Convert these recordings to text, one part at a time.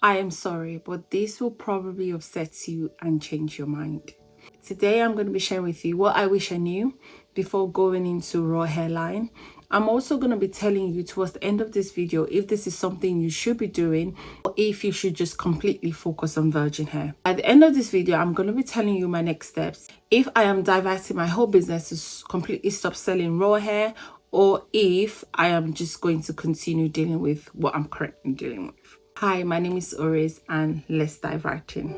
I am sorry, but this will probably upset you and change your mind. Today, I'm going to be sharing with you what I wish I knew before going into raw hairline. I'm also going to be telling you towards the end of this video if this is something you should be doing or if you should just completely focus on virgin hair. At the end of this video, I'm going to be telling you my next steps. If I am diverting my whole business to completely stop selling raw hair, or if I am just going to continue dealing with what I'm currently dealing with. Hi, my name is Oris and let's dive right in.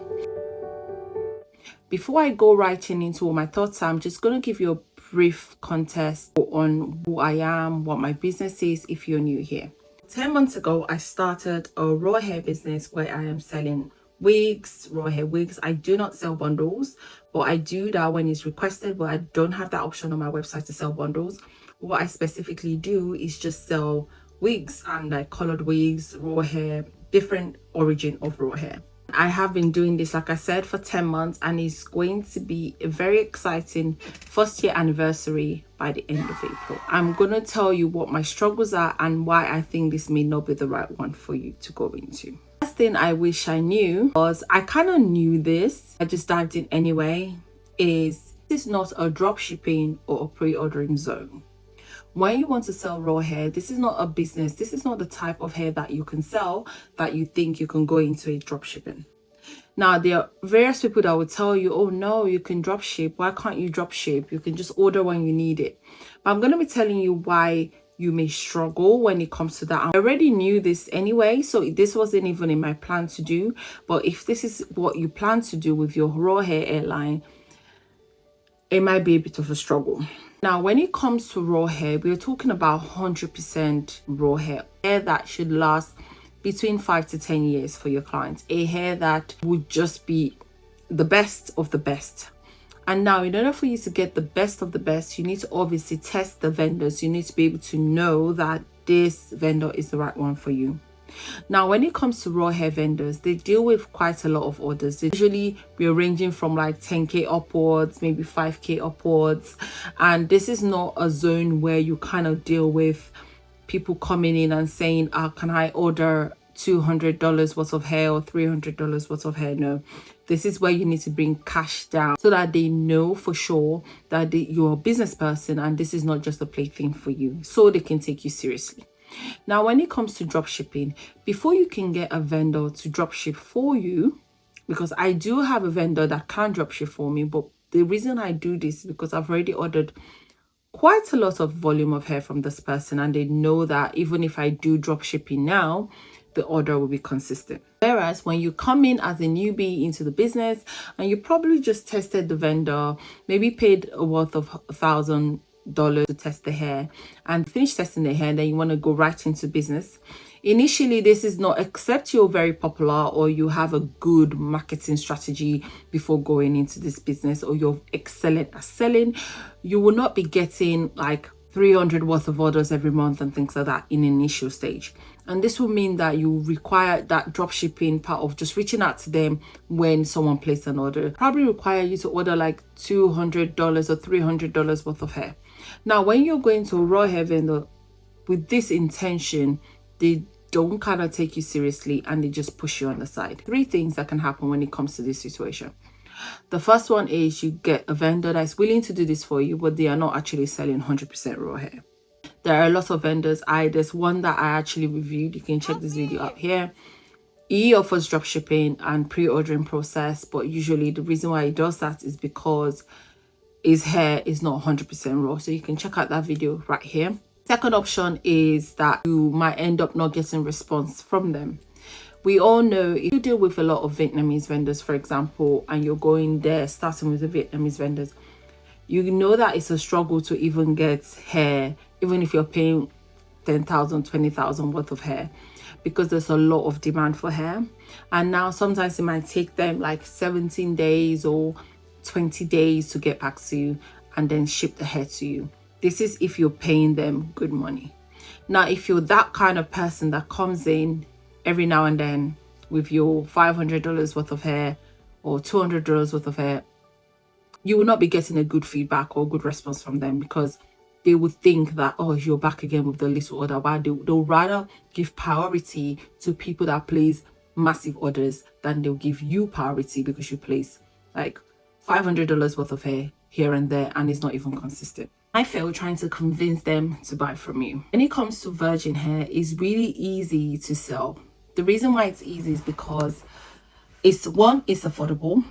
Before I go right into what my thoughts are, I'm just going to give you a brief context on who I am, what my business is if you're new here. 10 months ago, I started a raw hair business where I am selling wigs, raw hair wigs. I do not sell bundles, but I do that when it's requested, but I don't have that option on my website to sell bundles. What I specifically do is just sell wigs and like colored wigs, raw hair, different origin of raw hair. I have been doing this, like I said, for 10 months, and it's going to be a very exciting first year anniversary by the end of April. I'm going to tell you what my struggles are and why I think this may not be the right one for you to go into. First thing I wish I knew was, I kind of knew this, I just dived in anyway, is this is not a drop shipping or a pre-ordering zone. When you want to sell raw hair, this is not a business. This is not the type of hair that you can sell that you think you can go into a drop shipping. Now, there are various people that will tell you, oh no, you can drop ship. Why can't you drop ship? You can just order when you need it. But I'm going to be telling you why you may struggle when it comes to that. I already knew this anyway, so this wasn't even in my plan to do. But if this is what you plan to do with your raw hair airline, it might be a bit of a struggle. Now, when it comes to raw hair, we're talking about 100% raw hair that should last between 5 to 10 years for your clients. A hair that would just be the best of the best. And now, in order for you to get the best of the best, you need to obviously test the vendors. You need to be able to know that this vendor is the right one for you. Now, when it comes to raw hair vendors, they deal with quite a lot of orders. They usually be ranging from like 10k upwards, maybe 5k upwards. And this is not a zone where you kind of deal with people coming in and saying, can I order $200 worth of hair or $300 worth of hair? No, this is where you need to bring cash down so that they know for sure that you're a business person and this is not just a plaything for you, so they can take you seriously. Now, when it comes to drop shipping, before you can get a vendor to drop ship for you, because I do have a vendor that can drop ship for me, but the reason I do this is because I've already ordered quite a lot of volume of hair from this person, and they know that even if I do drop shipping now, the order will be consistent. Whereas when you come in as a newbie into the business and you probably just tested the vendor, maybe paid a worth of $1,000 to test the hair and finish testing the hair, and then you want to go right into business. Initially, this is not, except you're very popular or you have a good marketing strategy before going into this business, or you're excellent at selling, you will not be getting like 300 worth of orders every month and things like that in an initial stage. And this will mean that you require that drop shipping part of just reaching out to them when someone places an order. Probably require you to order like $200 or $300 worth of hair. Now, when you're going to a raw hair vendor with this intention, they don't kind of take you seriously and they just push you on the side. 3 things that can happen when it comes to this situation. The first one is you get a vendor that's willing to do this for you, but they are not actually selling 100% raw hair. There are a lot of vendors. There's one that I actually reviewed. You can check this video up here. He offers drop shipping and pre-ordering process, but usually the reason why he does that is because his hair is not 100% raw. So you can check out that video right here. Second option is that you might end up not getting response from them. We all know if you deal with a lot of Vietnamese vendors, for example, and you're going there, starting with the Vietnamese vendors, you know that it's a struggle to even get hair, even if you're paying 10,000, 20,000 worth of hair, because there's a lot of demand for hair. And now sometimes it might take them like 17 days or 20 days to get back to you and then ship the hair to you. This is if you're paying them good money. Now, if you're that kind of person that comes in every now and then with your $500 worth of hair or $200 worth of hair, you will not be getting a good feedback or good response from them, because they would think that, oh, you're back again with the little order. Why they'll rather give priority to people that place massive orders, then they'll give you priority because you place like $500 worth of hair here and there, and it's not even consistent. I fail trying to convince them to buy from you. When it comes to virgin hair, it's really easy to sell. The reason why it's easy is because it's affordable.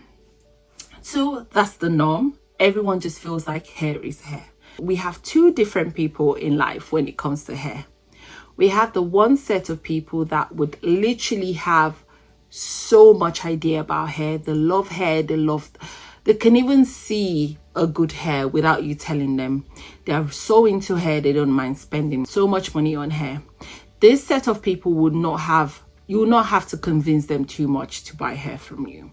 Two, that's the norm. Everyone just feels like hair is hair. We have two different people in life when it comes to hair. We have the one set of people that would literally have so much idea about hair. They love hair. They can even see a good hair without you telling them. They are so into hair, they don't mind spending so much money on hair. This set of people you will not have to convince them too much to buy hair from you.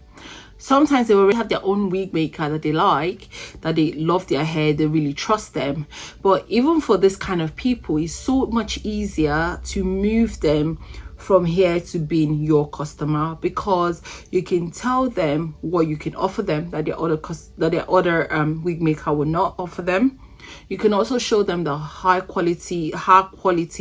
Sometimes they already have their own wig maker that they like, that they love their hair, they really trust them. But even for this kind of people, it's so much easier to move them from here to being your customer, because you can tell them what you can offer them that their other wig maker will not offer them. You can also show them the high quality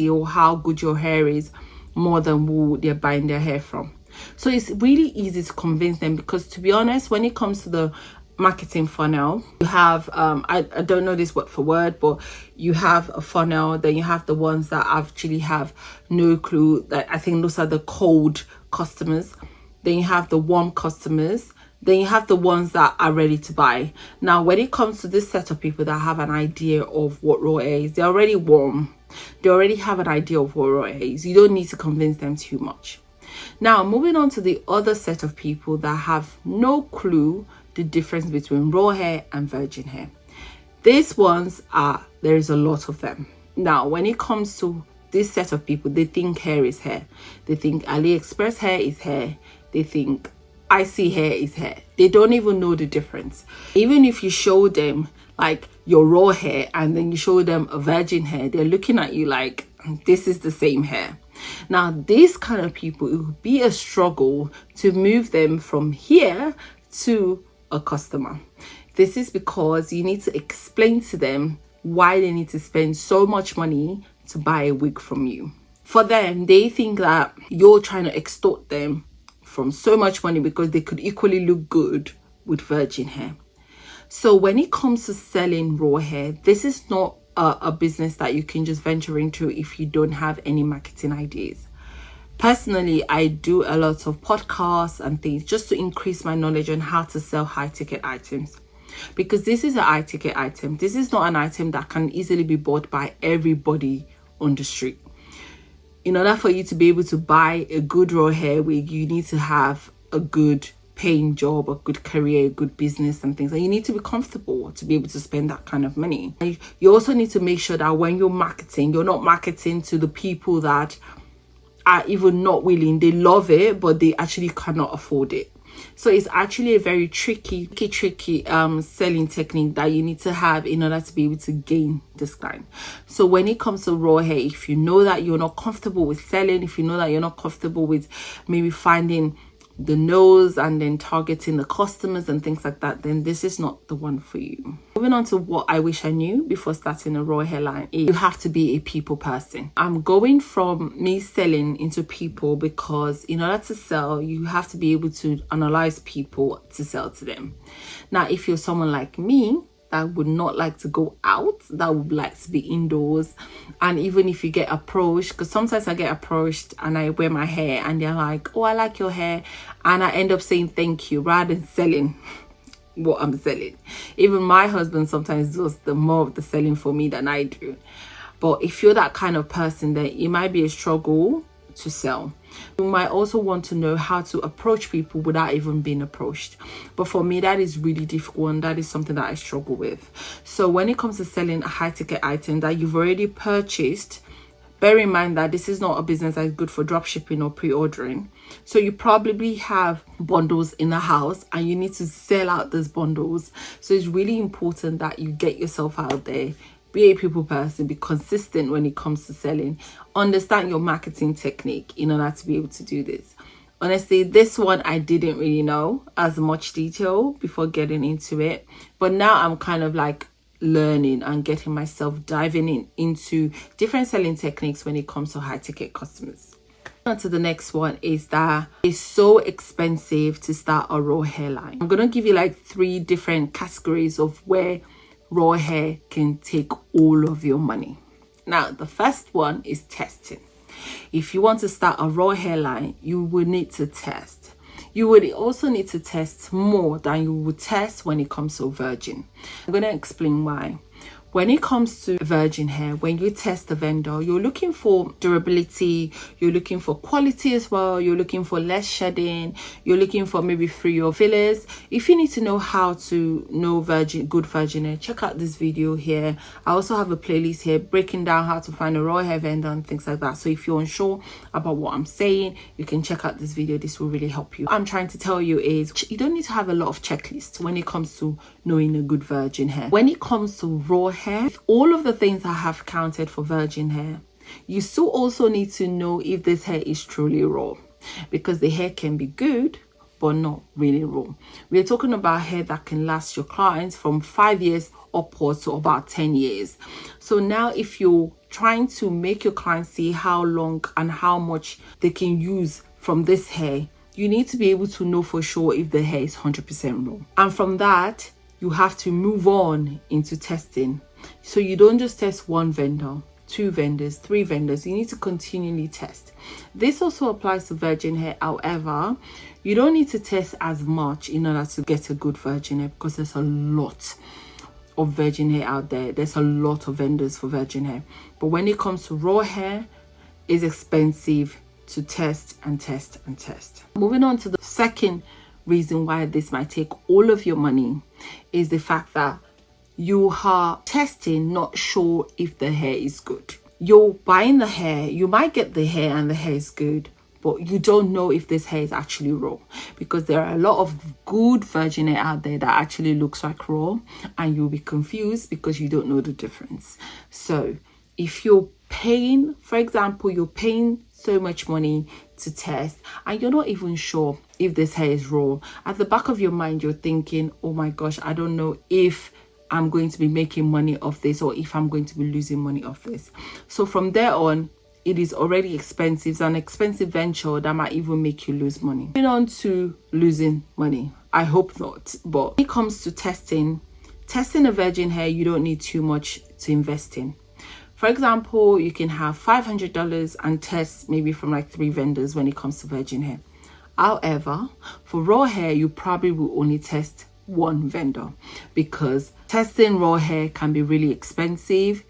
or how good your hair is more than who they're buying their hair from. So it's really easy to convince them, because to be honest, when it comes to the marketing funnel, you have I don't know this word for word, but you have a funnel, then you have the ones that actually have no clue. That I think those are the cold customers. Then you have the warm customers. Then you have the ones that are ready to buy. Now, when it comes to this set of people that have an idea of what raw hair is, they're already warm. They already have an idea of what raw hair is. You don't need to convince them too much. Now, moving on to the other set of people that have no clue the difference between raw hair and virgin hair. These ones there is a lot of them. Now, when it comes to this set of people, they think hair is hair. They think AliExpress hair is hair. They think icy hair is hair. They don't even know the difference. Even if you show them like your raw hair and then you show them a virgin hair, they're looking at you like, this is the same hair. Now, these kind of people, it would be a struggle to move them from here to a customer. This is because you need to explain to them why they need to spend so much money to buy a wig from you. For them, they think that you're trying to extort them from so much money because they could equally look good with virgin hair. So when it comes to selling raw hair, this is not a business that you can just venture into if you don't have any marketing ideas. Personally, I do a lot of podcasts and things just to increase my knowledge on how to sell high ticket items, because this is a high ticket item. This is not an item that can easily be bought by everybody on the street. In order for you to be able to buy a good raw hair wig, you need to have a good paying job, a good career, a good business and things, and you need to be comfortable to be able to spend that kind of money. You also need to make sure that when you're marketing, you're not marketing to the people that are even not willing. They love it, but they actually cannot afford it. So it's actually a very tricky selling technique that you need to have in order to be able to gain this client. So when it comes to raw hair, if you know that you're not comfortable with selling, if you know that you're not comfortable with maybe finding the nose and then targeting the customers and things like that, then this is not the one for you. Moving on to what I wish I knew before starting a raw hair line is you have to be a people person. I'm going from me selling into people because in order to sell, you have to be able to analyze people to sell to them. Now, if you're someone like me that would not like to go out, that would like to be indoors, and even if you get approached, because sometimes I get approached and I wear my hair and they're like, oh, I like your hair, and I end up saying thank you rather than selling what I'm selling. Even my husband sometimes does the more of the selling for me than I do. But if you're that kind of person, then it might be a struggle to sell. You might also want to know how to approach people without even being approached. But for me, that is really difficult, and that is something that I struggle with. So when it comes to selling a high ticket item that you've already purchased, bear in mind that this is not a business that is good for drop shipping or pre-ordering. So you probably have bundles in the house and you need to sell out those bundles. So it's really important that you get yourself out there. Be a people person, be consistent when it comes to selling. Understand your marketing technique in order to be able to do this. Honestly, this one I didn't really know as much detail before getting into it. But now I'm kind of like learning and getting myself diving into different selling techniques when it comes to high ticket customers. On to the next one is that it's so expensive to start a raw hairline. I'm gonna give you like 3 different categories of where raw hair can take all of your money. Now, the first one is testing. If you want to start a raw hairline, you will need to test. You would also need to test more than you would test when it comes to virgin. I'm going to explain why. When it comes to virgin hair, when you test the vendor, you're looking for durability, you're looking for quality as well, you're looking for less shedding, you're looking for maybe free fillers. If you need to know how to know good virgin hair, check out this video here. I also have a playlist here breaking down how to find a raw hair vendor and things like that. So if you're unsure about what I'm saying, you can check out this video. This will really help you. What I'm trying to tell you is you don't need to have a lot of checklists when it comes to knowing a good virgin hair. When it comes to raw hair, all of the things I have counted for virgin hair, you still also need to know if this hair is truly raw, because the hair can be good but not really raw. We're talking about hair that can last your clients from 5 years upwards to about 10 years. So now if you're trying to make your clients see how long and how much they can use from this hair, you need to be able to know for sure if the hair is 100% raw. And from that, you have to move on into testing. So you don't just test one vendor, 2 vendors, 3 vendors. You need to continually test. This also applies to virgin hair. However, you don't need to test as much in order to get a good virgin hair, because there's a lot of virgin hair out there. There's a lot of vendors for virgin hair. But when it comes to raw hair, it's expensive to test and test and test. Moving on to the second reason why this might take all of your money is the fact that you are testing, not sure if the hair is good. You're buying the hair, you might get the hair and the hair is good, but you don't know if this hair is actually raw, because there are a lot of good virgin hair out there that actually looks like raw, and you'll be confused because you don't know the difference. So if you're paying, for example, you're paying so much money to test and you're not even sure if this hair is raw, at the back of your mind you're thinking, oh my gosh, I don't know if I'm going to be making money off this or if I'm going to be losing money off this. So from there on, it is already expensive. It's an expensive venture that might even make you lose money. Moving on to losing money, I hope not. But when it comes to testing a virgin hair, you don't need too much to invest in. For example, you can have $500 and test maybe from like 3 vendors when it comes to virgin hair. However, for raw hair, you probably will only test 1 vendor, because testing raw hair can be really expensive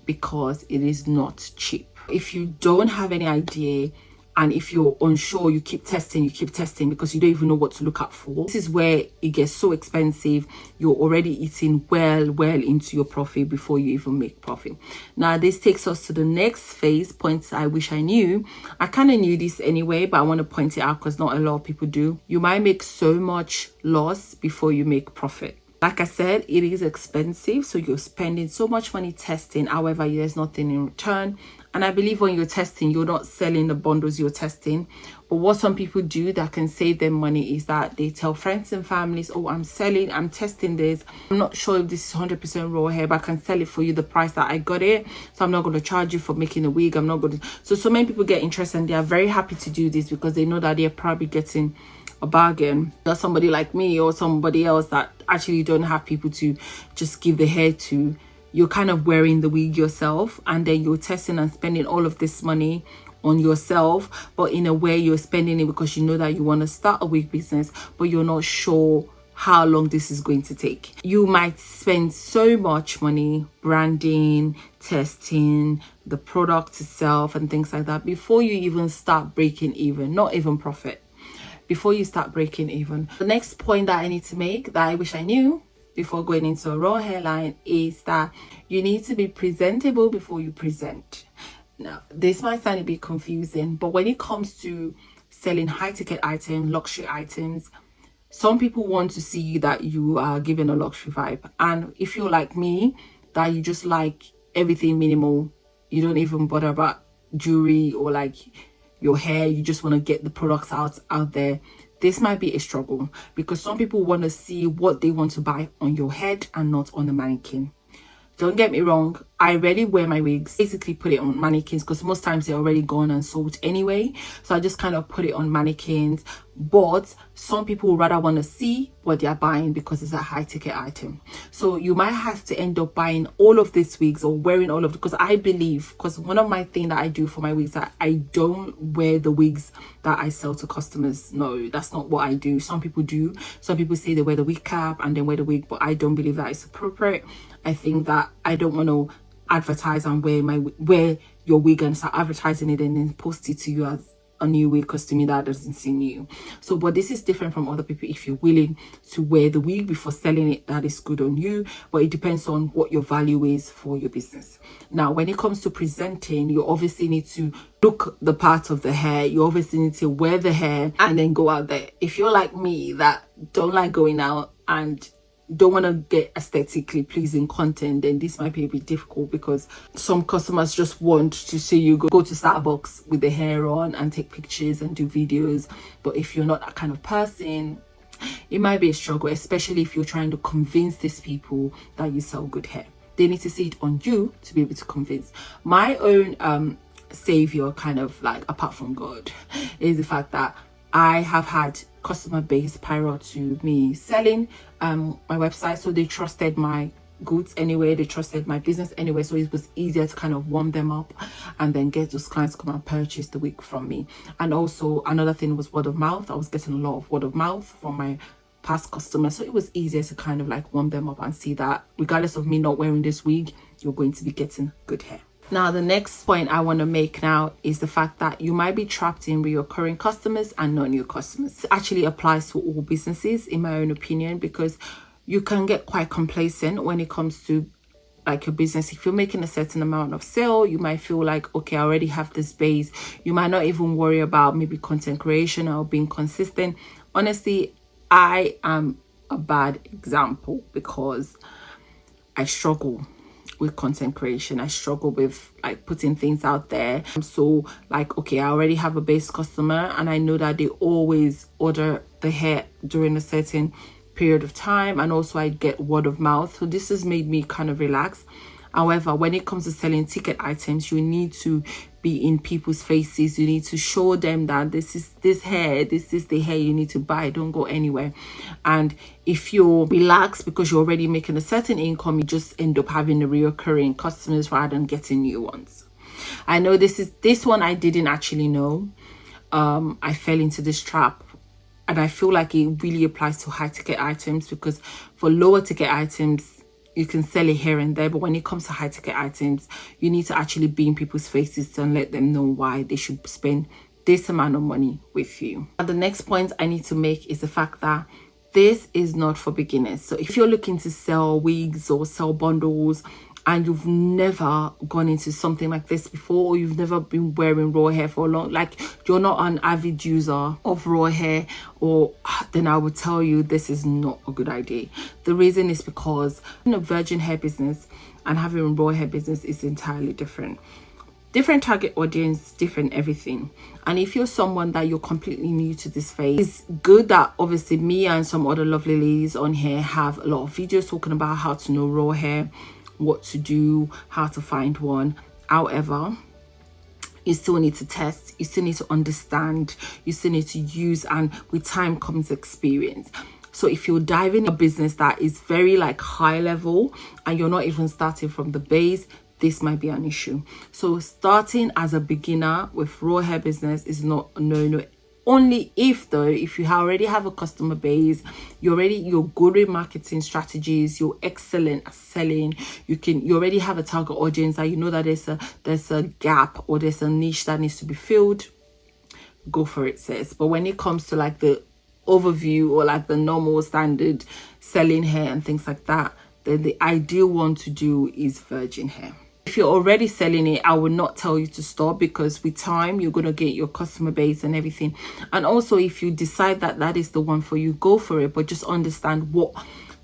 because it is not cheap. If you don't have any idea and if you're unsure, you keep testing because you don't even know what to look out for. This is where it gets so expensive. You're already eating well into your profit before you even make profit. Now, this takes us to the next phase, points I wish I knew. I kind of knew this anyway, but I want to point it out because not a lot of people do. You might make so much loss before you make profit. Like I said, it is expensive, so you're spending so much money testing. However, there's nothing in return. And I believe when you're testing, you're not selling the bundles you're testing. But what some people do that can save them money is that they tell friends and families, oh, I'm testing this. I'm not sure if this is 100% raw hair, but I can sell it for you the price that I got it. So I'm not going to charge you for making a wig. I'm not going to. So many people get interested and they are very happy to do this because they know that they're probably getting a bargain. There's somebody like me or somebody else that actually don't have people to just give the hair to. You're kind of wearing the wig yourself, and then you're testing and spending all of this money on yourself, but in a way you're spending it because you know that you want to start a wig business, but you're not sure how long this is going to take. You might spend so much money branding, testing the product itself and things like that before you even start breaking even, not even profit, before you start breaking even. The next point that I need to make that I wish I knew before going into a raw hairline is that you need to be presentable before you present. Now, this might sound a bit confusing, but when it comes to selling high-ticket items, luxury items, some people want to see that you are giving a luxury vibe. And if you're like me, that you just like everything minimal, you don't even bother about jewelry or like your hair, you just want to get the products out there, this might be a struggle because some people want to see what they want to buy on your head and not on the mannequin. Don't get me wrong, I rarely wear my wigs, basically put it on mannequins because most times they're already gone and sold anyway. So I just kind of put it on mannequins. But some people rather want to see what they're buying because it's a high ticket item. So you might have to end up buying all of these wigs or wearing all of, because I believe, because one of my things that I do for my wigs, that I don't wear the wigs that I sell to customers. No, that's not what I do. Some people do. Some people say they wear the wig cap and then wear the wig, but I don't believe that is appropriate. I think that I don't want to advertise and wear your wig and start advertising it and then post it to you as a new wig, because to me that doesn't seem new. So but this is different from other people. If you're willing to wear the wig before selling it, that is good on you, but it depends on what your value is for your business. Now when it comes to presenting, you obviously need to look the part of the hair, you obviously need to wear the hair and then go out there. If you're like me that don't like going out and don't want to get aesthetically pleasing content, then this might be a bit difficult, because some customers just want to see you go to Starbucks with the hair on and take pictures and do videos. But if you're not that kind of person, it might be a struggle, especially if you're trying to convince these people that you sell good hair. They need to see it on you to be able to convince. My own savior, kind of like apart from God, is the fact that I have had customer base prior to me selling my website, so they trusted my goods anyway, they trusted my business anyway, so it was easier to kind of warm them up and then get those clients to come and purchase the wig from me. And also another thing was word of mouth. I was getting a lot of word of mouth from my past customers, so it was easier to kind of like warm them up and see that regardless of me not wearing this wig, you're going to be getting good hair. Now, the next point I want to make now is the fact that you might be trapped in recurring customers and not new customers. It actually applies to all businesses, in my own opinion, because you can get quite complacent when it comes to like your business. If you're making a certain amount of sale, you might feel like, okay, I already have this base. You might not even worry about maybe content creation or being consistent. Honestly, I am a bad example because I struggle with content creation. I struggle with like putting things out there. So like, okay, I already have a base customer and I know that they always order the hair during a certain period of time, and also I get word of mouth, so this has made me kind of relax. However, when it comes to selling ticket items, you need to be in people's faces. You need to show them that this is the hair you need to buy. Don't go anywhere. And if you're relaxed because you're already making a certain income, you just end up having a reoccurring customers rather than getting new ones. I know this one I didn't actually know. I fell into this trap. And I feel like it really applies to high ticket items, because for lower ticket items, you can sell it here and there. But when it comes to high ticket items, you need to actually be in people's faces and let them know why they should spend this amount of money with you. And the next point I need to make is the fact that this is not for beginners. So if you're looking to sell wigs or sell bundles and you've never gone into something like this before, or you've never been wearing raw hair for a long, like you're not an avid user of raw hair, or then I would tell you this is not a good idea. The reason is because in a virgin hair business and having a raw hair business is entirely different. Different target audience, different everything. And if you're someone that you're completely new to this phase, it's good that obviously me and some other lovely ladies on here have a lot of videos talking about how to know raw hair, what to do, how to find one. However, you still need to test, you still need to understand, you still need to use, and with time comes experience. So if you're diving a business that is very like high level and you're not even starting from the base, this might be an issue. So starting as a beginner with raw hair business is not a no. Only if you already have a customer base, you're good with marketing strategies, you're excellent at selling, you already have a target audience that you know that there's a gap or there's a niche that needs to be filled, go for it, sis. But when it comes to like the overview or like the normal standard selling hair and things like that, then the ideal one to do is virgin hair. If you're already selling it, I would not tell you to stop, because with time you're going to get your customer base and everything. And also if you decide that that is the one for you, go for it, but just understand what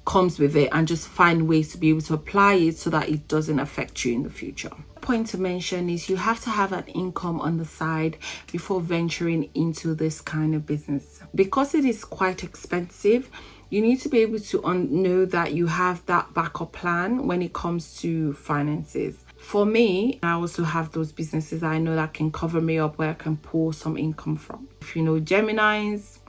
comes with it and just find ways to be able to apply it so that it doesn't affect you in the future. Point to mention is you have to have an income on the side before venturing into this kind of business, because it is quite expensive. You need to be able to know that you have that backup plan when it comes to finances. For me, I also have those businesses I know that can cover me up, where I can pull some income from. If you know Geminis,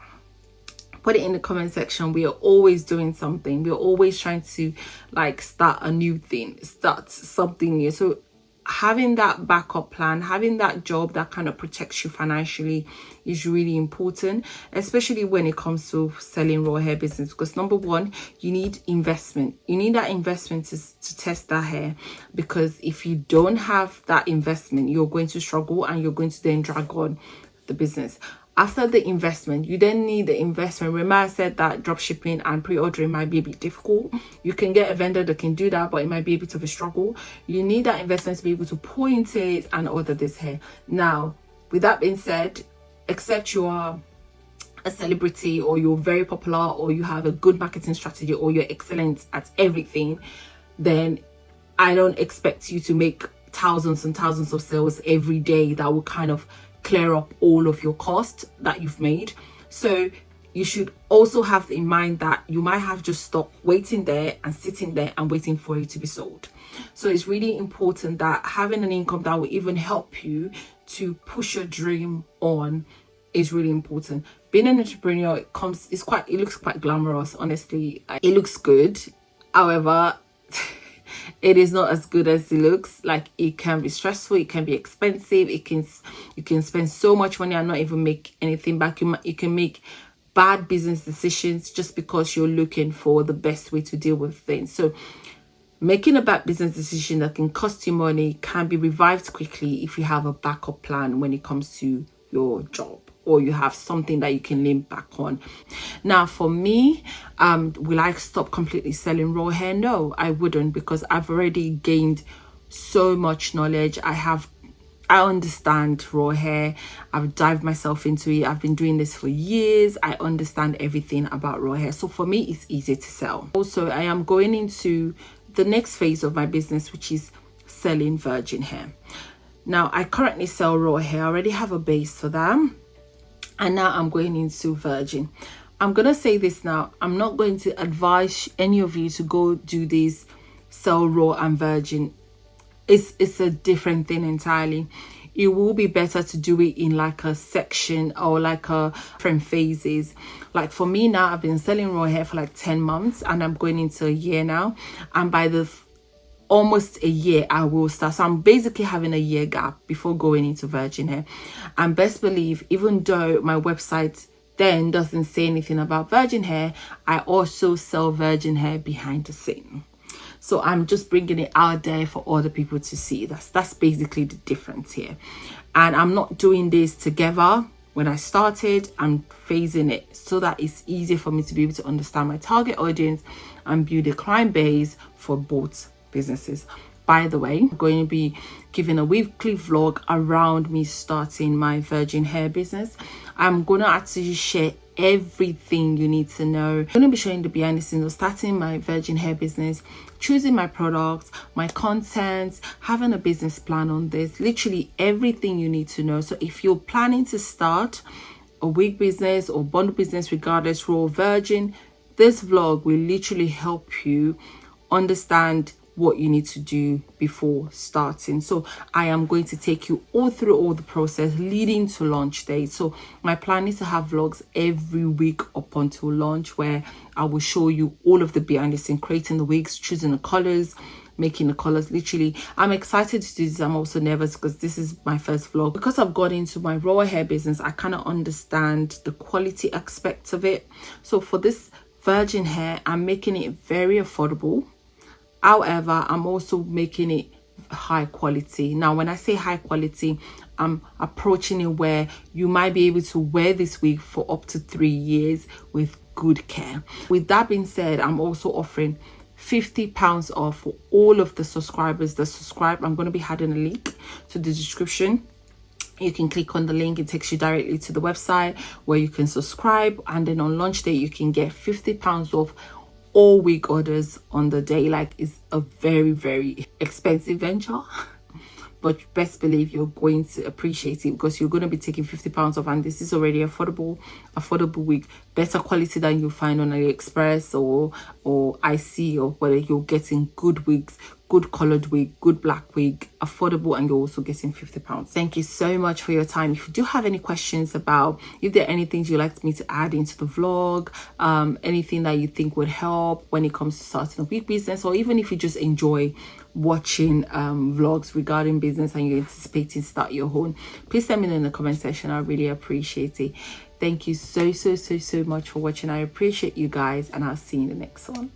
put it in the comment section. We are always doing something. We're always trying to like start a new thing, start something new. So having that backup plan, having that job that kind of protects you financially is really important, especially when it comes to selling raw hair business. Because number one, you need investment. You need that investment to test that hair, because if you don't have that investment, you're going to struggle and you're going to then drag on the business. After the investment, you then need the investment. Remember I said that drop shipping and pre-ordering might be a bit difficult. You can get a vendor that can do that, but it might be a bit of a struggle. You need that investment to be able to point it and order this hair. Now, with that being said, except you are a celebrity, or you're very popular, or you have a good marketing strategy, or you're excellent at everything, then I don't expect you to make thousands and thousands of sales every day that will kind of clear up all of your costs that you've made. So you should also have in mind that you might have just stopped waiting there and sitting there and waiting for it to be sold. So it's really important that having an income that will even help you to push your dream on is really important. Being an entrepreneur, it looks quite glamorous, honestly. It looks good. However, it is not as good as it looks. Like, it can be stressful, it can be expensive, you can spend so much money and not even make anything back. You can make bad business decisions just because you're looking for the best way to deal with things. So making a bad business decision that can cost you money can be revived quickly if you have a backup plan when it comes to your job, or you have something that you can lean back on. Now, for me, will I stop completely selling raw hair? No, I wouldn't, because I've already gained so much knowledge. I understand raw hair. I've dived myself into it. I've been doing this for years. I understand everything about raw hair. So for me, it's easy to sell. Also, I am going into the next phase of my business, which is selling virgin hair. Now, I currently sell raw hair. I already have a base for that. And now I'm going into virgin. I'm going to say this now. I'm not going to advise any of you to go do this, sell raw and virgin. It's a different thing entirely. It will be better to do it in like a section, or like a different phases. Like for me now, I've been selling raw hair for like 10 months and I'm going into a year now. And by the almost a year, I will start. So I'm basically having a year gap before going into virgin hair. And best believe, even though my website then doesn't say anything about virgin hair, I also sell virgin hair behind the scene. So I'm just bringing it out there for other people to see. That's basically the difference here. And I'm not doing this together. When I started, I'm phasing it so that it's easier for me to be able to understand my target audience and build a client base for both businesses. By the way, I'm going to be giving a weekly vlog around me starting my virgin hair business. I'm going to actually share everything you need to know. I'm going to be showing the behind the scenes of starting my virgin hair business, choosing my products, my content, having a business plan on this, literally everything you need to know. So if you're planning to start a wig business or bundle business, regardless, raw or virgin, this vlog will literally help you understand what you need to do before starting. So I am going to take you all through all the process leading to launch date. So my plan is to have vlogs every week up until launch, where I will show you all of the behind the scenes, creating the wigs, choosing the colors, making the colors. Literally, I'm excited to do this. I'm also nervous because this is my first vlog. Because I've got into my raw hair business, I kind of understand the quality aspect of it. So for this virgin hair, I'm making it very affordable. However, I'm also making it high quality. Now, when I say high quality, I'm approaching it where you might be able to wear this wig for up to 3 years with good care. With that being said, I'm also offering £50 off for all of the subscribers that subscribe. I'm going to be adding a link to the description. You can click on the link. It takes you directly to the website where you can subscribe, and then on launch day you can get £50 off all wig orders on the day. Like, it's a very, very expensive venture, but best believe you're going to appreciate it, because you're going to be taking £50 off, and this is already affordable wig, better quality than you find on AliExpress or IC, or whether you're getting good wigs, good colored wig, good black wig, affordable, and you're also getting £50. Thank you so much for your time. If you do have any questions about, if there are any things you'd like me to add into the vlog, anything that you think would help when it comes to starting a wig business, or even if you just enjoy watching vlogs regarding business and you're anticipating to start your own, please let me know in the comment section. I really appreciate it. Thank you so much for watching. I appreciate you guys, and I'll see you in the next one.